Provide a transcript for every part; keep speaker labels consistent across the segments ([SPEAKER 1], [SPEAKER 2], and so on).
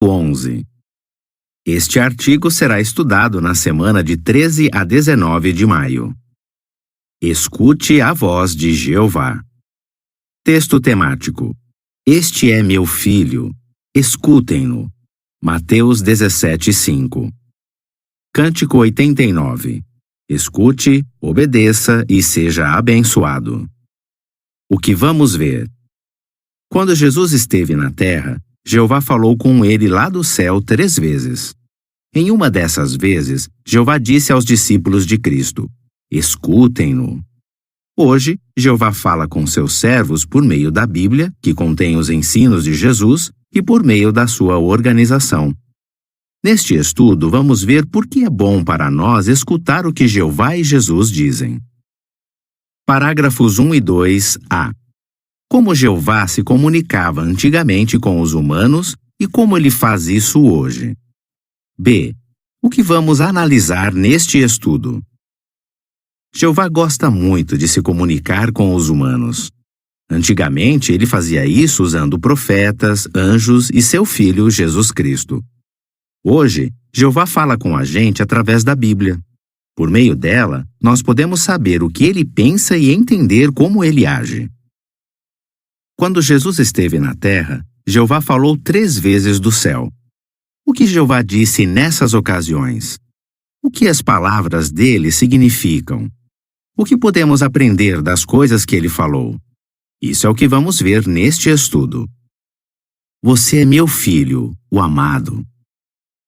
[SPEAKER 1] 11. Este artigo será estudado na semana de 13 a 19 de maio. Escute a voz de Jeová. Texto temático. Este é meu filho, escutem-no. Mateus 17:5. Cântico 89. Escute, obedeça e seja abençoado. O que vamos ver? Quando Jesus esteve na terra, Jeová falou com ele lá do céu 3 vezes. Em uma dessas vezes, Jeová disse aos discípulos de Cristo: escutem-no. Hoje, Jeová fala com seus servos por meio da Bíblia, que contém os ensinos de Jesus, e por meio da sua organização. Neste estudo, vamos ver por que é bom para nós escutar o que Jeová e Jesus dizem. Parágrafos 1 e 2a. Como Jeová se comunicava antigamente com os humanos e como ele faz isso hoje. B. O que vamos analisar neste estudo? Jeová gosta muito de se comunicar com os humanos. Antigamente, ele fazia isso usando profetas, anjos e seu Filho, Jesus Cristo. Hoje, Jeová fala com a gente através da Bíblia. Por meio dela, nós podemos saber o que ele pensa e entender como ele age. Quando Jesus esteve na terra, Jeová falou 3 vezes do céu. O que Jeová disse nessas ocasiões? O que as palavras dele significam? O que podemos aprender das coisas que ele falou? Isso é o que vamos ver neste estudo. Você é meu filho, o amado.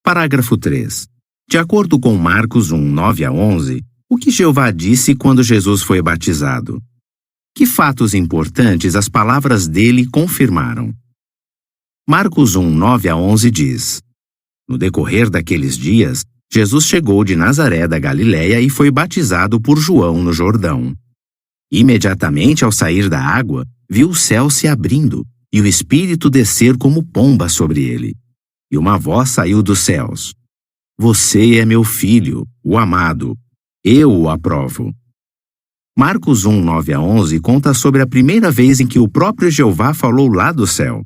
[SPEAKER 1] Parágrafo 3. De acordo com Marcos 1, 9 a 11, o que Jeová disse quando Jesus foi batizado? Que fatos importantes as palavras dele confirmaram? Marcos 1, 9 a 11 diz: no decorrer daqueles dias, Jesus chegou de Nazaré da Galiléia e foi batizado por João no Jordão. Imediatamente ao sair da água, viu o céu se abrindo e o Espírito descer como pomba sobre ele. E uma voz saiu dos céus: você é meu filho, o amado. Eu o aprovo. Marcos 1, 9 a 11 conta sobre a primeira vez em que o próprio Jeová falou lá do céu.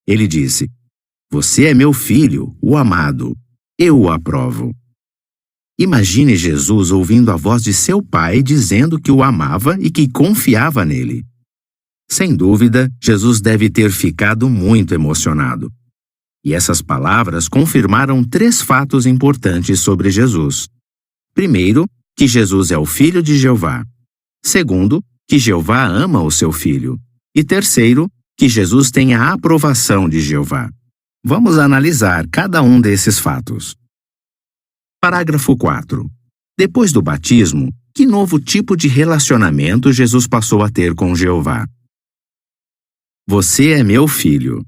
[SPEAKER 1] Ele disse: você é meu filho, o amado. Eu o aprovo. Imagine Jesus ouvindo a voz de seu pai dizendo que o amava e que confiava nele. Sem dúvida, Jesus deve ter ficado muito emocionado. E essas palavras confirmaram 3 fatos importantes sobre Jesus. Primeiro, que Jesus é o Filho de Jeová. Segundo, que Jeová ama o seu Filho. E terceiro, que Jesus tem a aprovação de Jeová. Vamos analisar cada um desses fatos. Parágrafo 4. Depois do batismo, que novo tipo de relacionamento Jesus passou a ter com Jeová? Você é meu filho.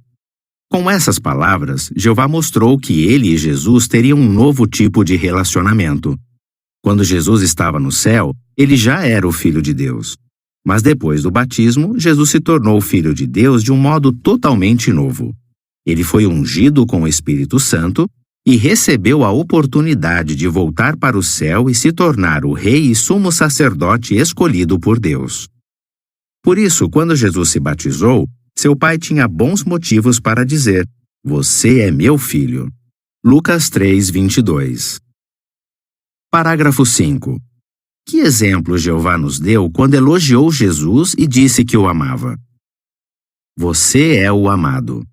[SPEAKER 1] Com essas palavras, Jeová mostrou que ele e Jesus teriam um novo tipo de relacionamento. Quando Jesus estava no céu, ele já era o Filho de Deus. Mas depois do batismo, Jesus se tornou o Filho de Deus de um modo totalmente novo. Ele foi ungido com o Espírito Santo e recebeu a oportunidade de voltar para o céu e se tornar o rei e sumo sacerdote escolhido por Deus. Por isso, quando Jesus se batizou, seu pai tinha bons motivos para dizer: você é meu filho. Lucas 3, 22. Parágrafo 5. Que exemplo Jeová nos deu quando elogiou Jesus e disse que o amava? Você é o amado.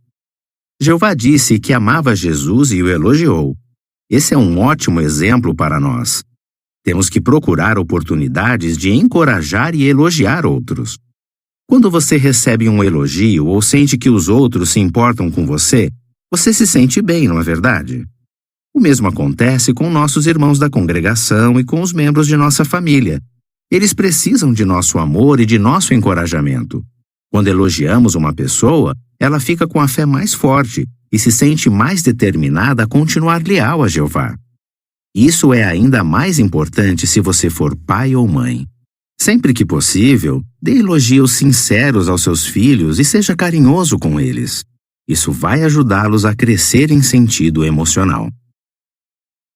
[SPEAKER 1] Jeová disse que amava Jesus e o elogiou. Esse é um ótimo exemplo para nós. Temos que procurar oportunidades de encorajar e elogiar outros. Quando você recebe um elogio ou sente que os outros se importam com você, você se sente bem, não é verdade? O mesmo acontece com nossos irmãos da congregação e com os membros de nossa família. Eles precisam de nosso amor e de nosso encorajamento. Quando elogiamos uma pessoa, ela fica com a fé mais forte e se sente mais determinada a continuar leal a Jeová. Isso é ainda mais importante se você for pai ou mãe. Sempre que possível, dê elogios sinceros aos seus filhos e seja carinhoso com eles. Isso vai ajudá-los a crescer em sentido emocional.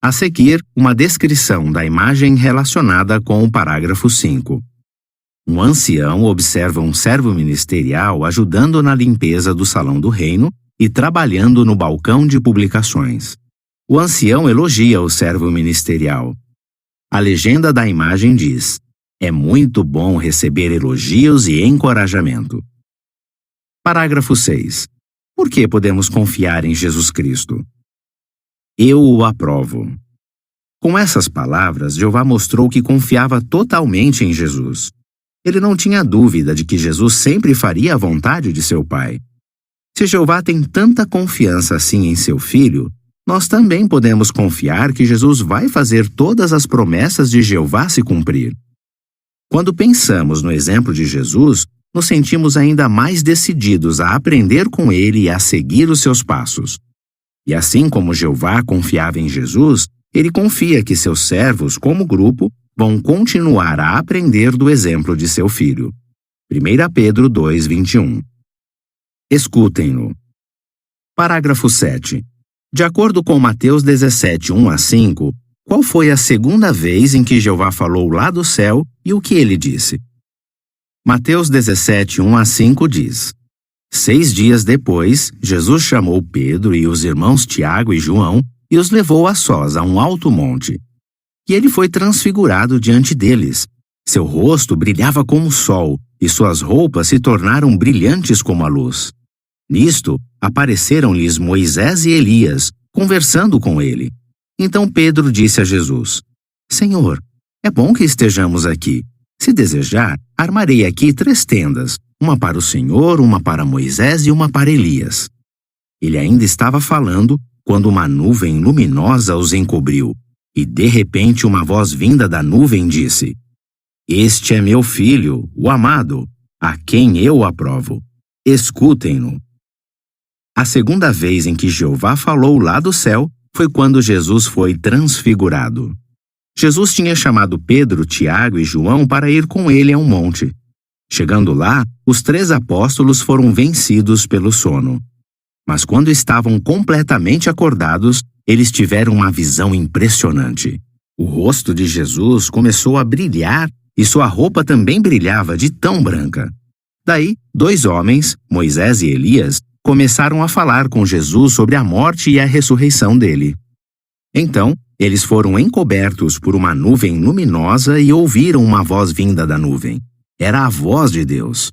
[SPEAKER 1] A seguir, uma descrição da imagem relacionada com o parágrafo 5. Um ancião observa um servo ministerial ajudando na limpeza do salão do reino e trabalhando no balcão de publicações. O ancião elogia o servo ministerial. A legenda da imagem diz: é muito bom receber elogios e encorajamento. Parágrafo 6. Por que podemos confiar em Jesus Cristo? Eu o aprovo. Com essas palavras, Jeová mostrou que confiava totalmente em Jesus. Ele não tinha dúvida de que Jesus sempre faria a vontade de seu Pai. Se Jeová tem tanta confiança assim em seu Filho, nós também podemos confiar que Jesus vai fazer todas as promessas de Jeová se cumprir. Quando pensamos no exemplo de Jesus, nos sentimos ainda mais decididos a aprender com ele e a seguir os seus passos. E assim como Jeová confiava em Jesus, ele confia que seus servos, como grupo, vão continuar a aprender do exemplo de seu Filho. 1 Pedro 2:21. Escutem-no. Parágrafo 7. De acordo com Mateus 17, 1-5, qual foi a segunda vez em que Jeová falou lá do céu e o que ele disse? Mateus 17, 1-5 diz: 6 dias depois, Jesus chamou Pedro e os irmãos Tiago e João e os levou a sós a um alto monte. E ele foi transfigurado diante deles. Seu rosto brilhava como o sol e suas roupas se tornaram brilhantes como a luz. Nisto, apareceram-lhes Moisés e Elias, conversando com ele. Então Pedro disse a Jesus: Senhor, é bom que estejamos aqui. Se desejar, armarei aqui 3 tendas, uma para o Senhor, uma para Moisés e uma para Elias. Ele ainda estava falando quando uma nuvem luminosa os encobriu, e de repente uma voz vinda da nuvem disse: Este é meu filho, o amado, a quem eu aprovo. Escutem-no. A segunda vez em que Jeová falou lá do céu foi quando Jesus foi transfigurado. Jesus tinha chamado Pedro, Tiago e João para ir com ele a um monte. Chegando lá, os 3 apóstolos foram vencidos pelo sono. Mas quando estavam completamente acordados, eles tiveram uma visão impressionante. O rosto de Jesus começou a brilhar e sua roupa também brilhava de tão branca. Daí, 2 homens, Moisés e Elias, começaram a falar com Jesus sobre a morte e a ressurreição dele. Então, eles foram encobertos por uma nuvem luminosa e ouviram uma voz vinda da nuvem. Era a voz de Deus.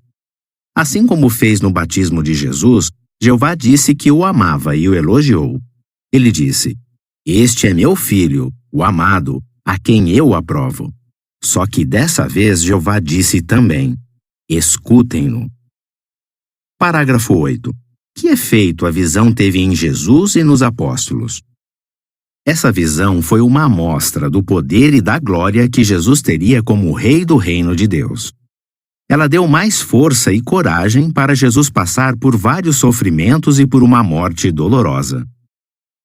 [SPEAKER 1] Assim como fez no batismo de Jesus, Jeová disse que o amava e o elogiou. Ele disse: Este é meu filho, o amado, a quem eu aprovo. Só que dessa vez Jeová disse também: Escutem-no. Parágrafo 8. Que efeito a visão teve em Jesus e nos apóstolos? Essa visão foi uma amostra do poder e da glória que Jesus teria como Rei do Reino de Deus. Ela deu mais força e coragem para Jesus passar por vários sofrimentos e por uma morte dolorosa.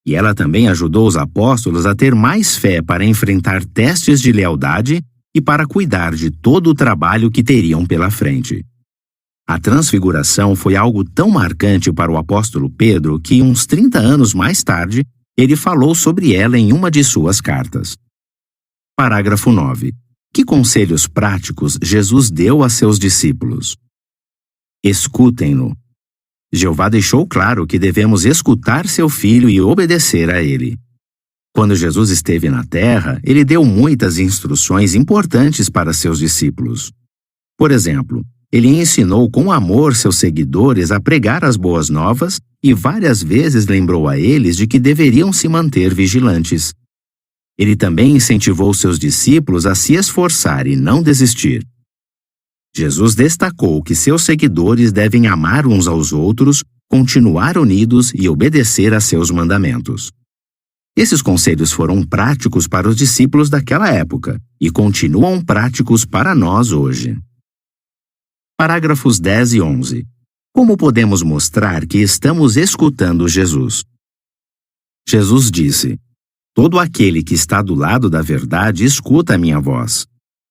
[SPEAKER 1] E ela também ajudou os apóstolos a ter mais fé para enfrentar testes de lealdade e para cuidar de todo o trabalho que teriam pela frente. A transfiguração foi algo tão marcante para o apóstolo Pedro que, uns 30 anos mais tarde, ele falou sobre ela em uma de suas cartas. Parágrafo 9. Que conselhos práticos Jesus deu a seus discípulos? Escutem-no. Jeová deixou claro que devemos escutar seu filho e obedecer a ele. Quando Jesus esteve na terra, ele deu muitas instruções importantes para seus discípulos. Por exemplo, ele ensinou com amor seus seguidores a pregar as boas novas e várias vezes lembrou a eles de que deveriam se manter vigilantes. Ele também incentivou seus discípulos a se esforçar e não desistir. Jesus destacou que seus seguidores devem amar uns aos outros, continuar unidos e obedecer a seus mandamentos. Esses conselhos foram práticos para os discípulos daquela época e continuam práticos para nós hoje. Parágrafos 10 e 11. Como podemos mostrar que estamos escutando Jesus? Jesus disse: Todo aquele que está do lado da verdade escuta a minha voz.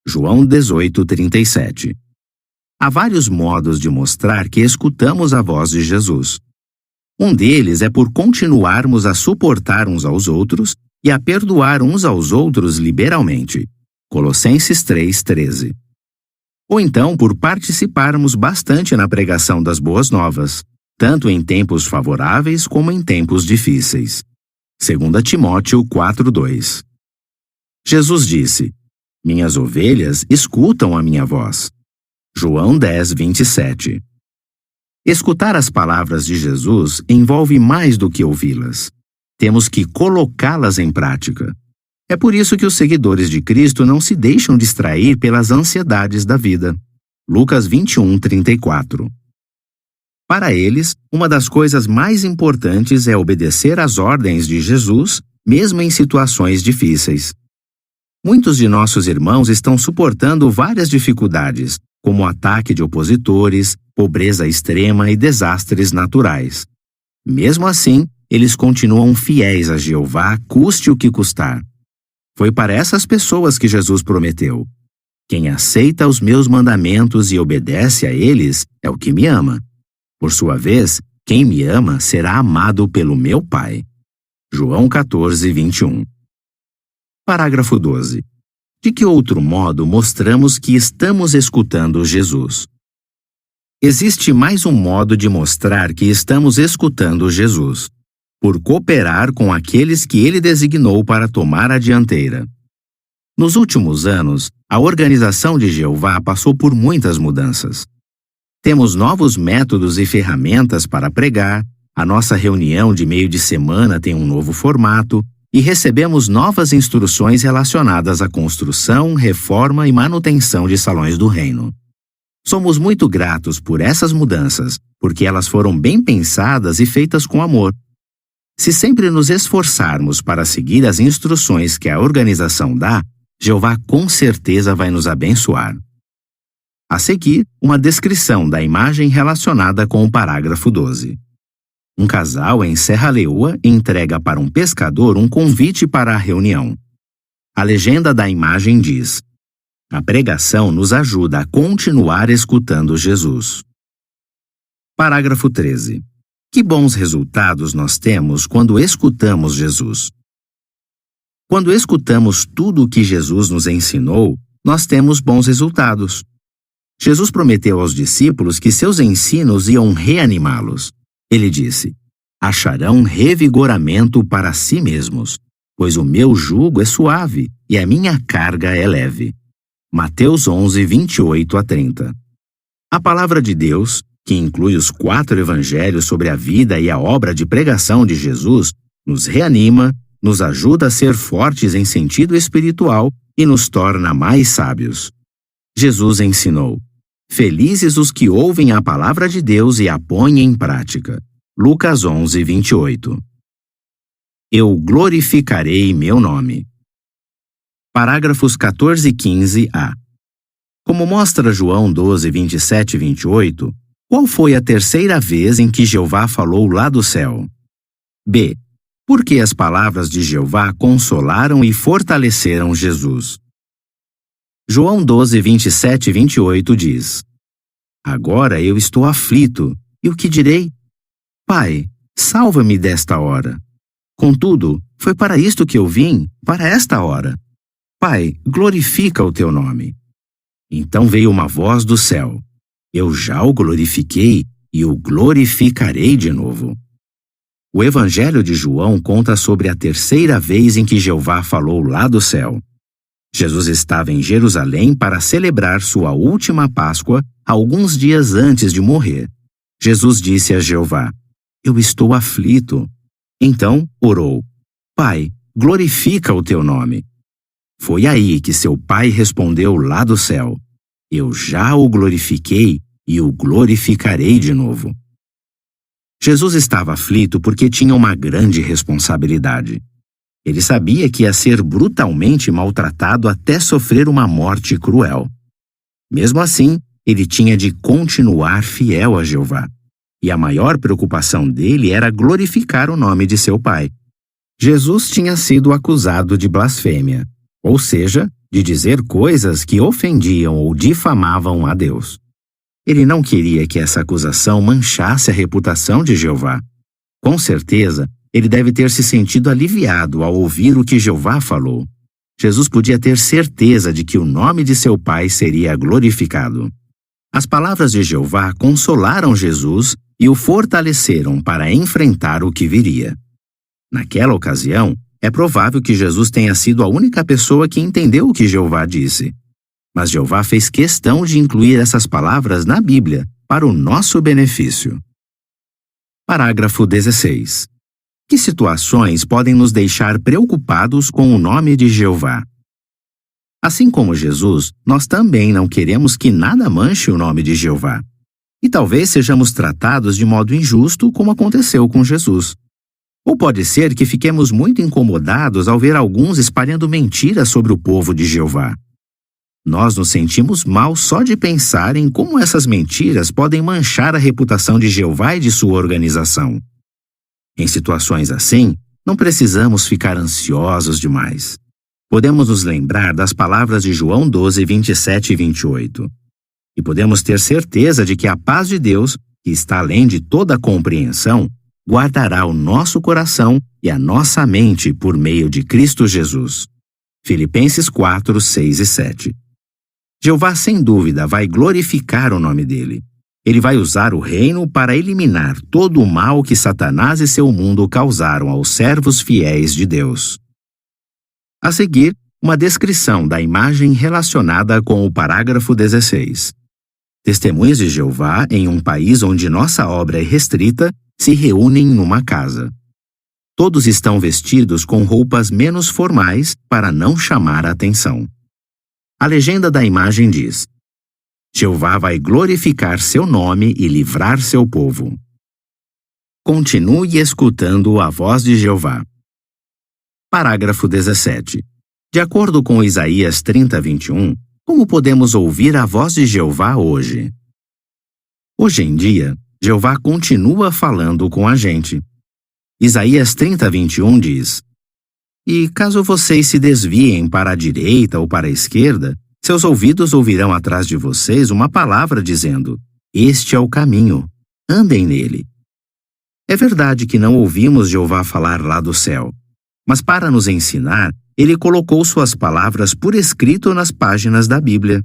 [SPEAKER 1] João 18:37. Há vários modos de mostrar que escutamos a voz de Jesus. Um deles é por continuarmos a suportar uns aos outros e a perdoar uns aos outros liberalmente. Colossenses 3:13. Ou então por participarmos bastante na pregação das boas novas. tanto em tempos favoráveis como em tempos difíceis. 2 Timóteo 4:2. Jesus disse: Minhas ovelhas escutam a minha voz. João 10:27. Escutar as palavras de Jesus envolve mais do que ouvi-las. Temos que colocá-las em prática. É por isso que os seguidores de Cristo não se deixam distrair pelas ansiedades da vida. Lucas 21:34. Para eles, uma das coisas mais importantes é obedecer às ordens de Jesus, mesmo em situações difíceis. Muitos de nossos irmãos estão suportando várias dificuldades, como o ataque de opositores, pobreza extrema e desastres naturais. Mesmo assim, eles continuam fiéis a Jeová, custe o que custar. Foi para essas pessoas que Jesus prometeu: quem aceita os meus mandamentos e obedece a eles é o que me ama. Por sua vez, quem me ama será amado pelo meu Pai. João 14:21. Parágrafo 12. De que outro modo mostramos que estamos escutando Jesus? Existe mais um modo de mostrar que estamos escutando Jesus: por cooperar com aqueles que ele designou para tomar a dianteira. Nos últimos anos, a Organização de Jeová passou por muitas mudanças. Temos novos métodos e ferramentas para pregar, a nossa reunião de meio de semana tem um novo formato e recebemos novas instruções relacionadas à construção, reforma e manutenção de salões do reino. Somos muito gratos por essas mudanças, porque elas foram bem pensadas e feitas com amor. Se sempre nos esforçarmos para seguir as instruções que a organização dá, Jeová com certeza vai nos abençoar. A seguir, uma descrição da imagem relacionada com o parágrafo 12. Um casal em Serra Leoa entrega para um pescador um convite para a reunião. A legenda da imagem diz: a pregação nos ajuda a continuar escutando Jesus. Parágrafo 13. Que bons resultados nós temos quando escutamos Jesus? Quando escutamos tudo o que Jesus nos ensinou, nós temos bons resultados. Jesus prometeu aos discípulos que seus ensinos iam reanimá-los. Ele disse: acharão revigoramento para si mesmos, pois o meu jugo é suave e a minha carga é leve. Mateus 11:28-30. A palavra de Deus, que inclui os 4 evangelhos sobre a vida e a obra de pregação de Jesus, nos reanima, nos ajuda a ser fortes em sentido espiritual e nos torna mais sábios. Jesus ensinou: felizes os que ouvem a palavra de Deus e a põem em prática. Lucas 11:28. Eu glorificarei meu nome. Parágrafos 14 e 15a. Como mostra João 12:27-28, qual foi a terceira vez em que Jeová falou lá do céu? B. Por que as palavras de Jeová consolaram e fortaleceram Jesus? João 12:27-28 diz: agora eu estou aflito, e o que direi? Pai, salva-me desta hora. Contudo, foi para isto que eu vim, para esta hora. Pai, glorifica o teu nome. Então veio uma voz do céu: eu já o glorifiquei e o glorificarei de novo. O Evangelho de João conta sobre a terceira vez em que Jeová falou lá do céu. Jesus estava em Jerusalém para celebrar sua última Páscoa, alguns dias antes de morrer. Jesus disse a Jeová: eu estou aflito. Então orou: Pai, glorifica o teu nome. Foi aí que seu pai respondeu lá do céu: eu já o glorifiquei e o glorificarei de novo. Jesus estava aflito porque tinha uma grande responsabilidade. Ele sabia que ia ser brutalmente maltratado até sofrer uma morte cruel. Mesmo assim, ele tinha de continuar fiel a Jeová. E a maior preocupação dele era glorificar o nome de seu pai. Jesus tinha sido acusado de blasfêmia, ou seja, de dizer coisas que ofendiam ou difamavam a Deus. Ele não queria que essa acusação manchasse a reputação de Jeová. Com certeza, ele deve ter se sentido aliviado ao ouvir o que Jeová falou. Jesus podia ter certeza de que o nome de seu pai seria glorificado. As palavras de Jeová consolaram Jesus e o fortaleceram para enfrentar o que viria. Naquela ocasião, é provável que Jesus tenha sido a única pessoa que entendeu o que Jeová disse. Mas Jeová fez questão de incluir essas palavras na Bíblia para o nosso benefício. Parágrafo 16. Que situações podem nos deixar preocupados com o nome de Jeová? Assim como Jesus, nós também não queremos que nada manche o nome de Jeová. E talvez sejamos tratados de modo injusto, como aconteceu com Jesus. Ou pode ser que fiquemos muito incomodados ao ver alguns espalhando mentiras sobre o povo de Jeová. Nós nos sentimos mal só de pensar em como essas mentiras podem manchar a reputação de Jeová e de sua organização. Em situações assim, não precisamos ficar ansiosos demais. Podemos nos lembrar das palavras de João 12, 27 e 28. E podemos ter certeza de que a paz de Deus, que está além de toda compreensão, guardará o nosso coração e a nossa mente por meio de Cristo Jesus. Filipenses 4, 6 e 7. Jeová, sem dúvida, vai glorificar o nome dele. Ele vai usar o reino para eliminar todo o mal que Satanás e seu mundo causaram aos servos fiéis de Deus. A seguir, uma descrição da imagem relacionada com o parágrafo 16. Testemunhas de Jeová em um país onde nossa obra é restrita se reúnem numa casa. Todos estão vestidos com roupas menos formais para não chamar a atenção. A legenda da imagem diz: Jeová vai glorificar seu nome e livrar seu povo. Continue escutando a voz de Jeová. Parágrafo 17. De acordo com Isaías 30, 21, como podemos ouvir a voz de Jeová hoje? Hoje em dia, Jeová continua falando com a gente. Isaías 30, 21 diz: E caso vocês se desviem para a direita ou para a esquerda, seus ouvidos ouvirão atrás de vocês uma palavra dizendo: Este é o caminho, andem nele. É verdade que não ouvimos Jeová falar lá do céu, mas para nos ensinar, ele colocou suas palavras por escrito nas páginas da Bíblia.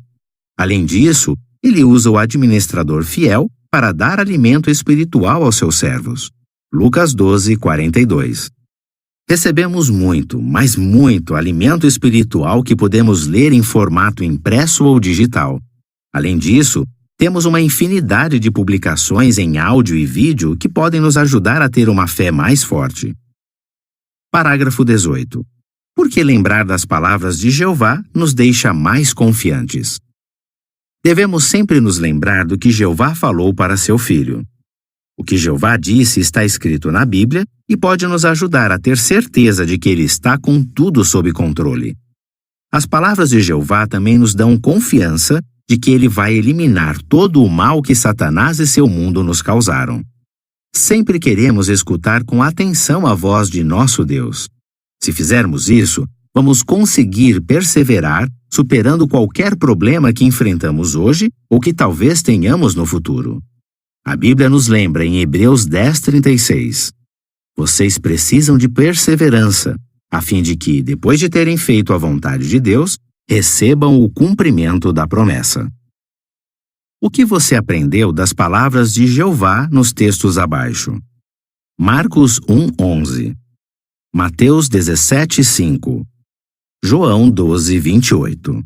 [SPEAKER 1] Além disso, ele usa o administrador fiel para dar alimento espiritual aos seus servos. Lucas 12, 42. Recebemos muito, mas muito alimento espiritual que podemos ler em formato impresso ou digital. Além disso, temos uma infinidade de publicações em áudio e vídeo que podem nos ajudar a ter uma fé mais forte. Parágrafo 18. Por que lembrar das palavras de Jeová nos deixa mais confiantes? Devemos sempre nos lembrar do que Jeová falou para seu filho. O que Jeová disse está escrito na Bíblia e pode nos ajudar a ter certeza de que ele está com tudo sob controle. As palavras de Jeová também nos dão confiança de que ele vai eliminar todo o mal que Satanás e seu mundo nos causaram. Sempre queremos escutar com atenção a voz de nosso Deus. Se fizermos isso, vamos conseguir perseverar, superando qualquer problema que enfrentamos hoje ou que talvez tenhamos no futuro. A Bíblia nos lembra em Hebreus 10:36. Vocês precisam de perseverança, a fim de que, depois de terem feito a vontade de Deus, recebam o cumprimento da promessa. O que você aprendeu das palavras de Jeová nos textos abaixo? Marcos 1:11. Mateus 17:5. João 12:28.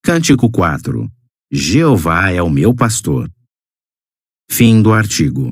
[SPEAKER 1] Cântico 4. Jeová é o meu pastor. Fim do artigo.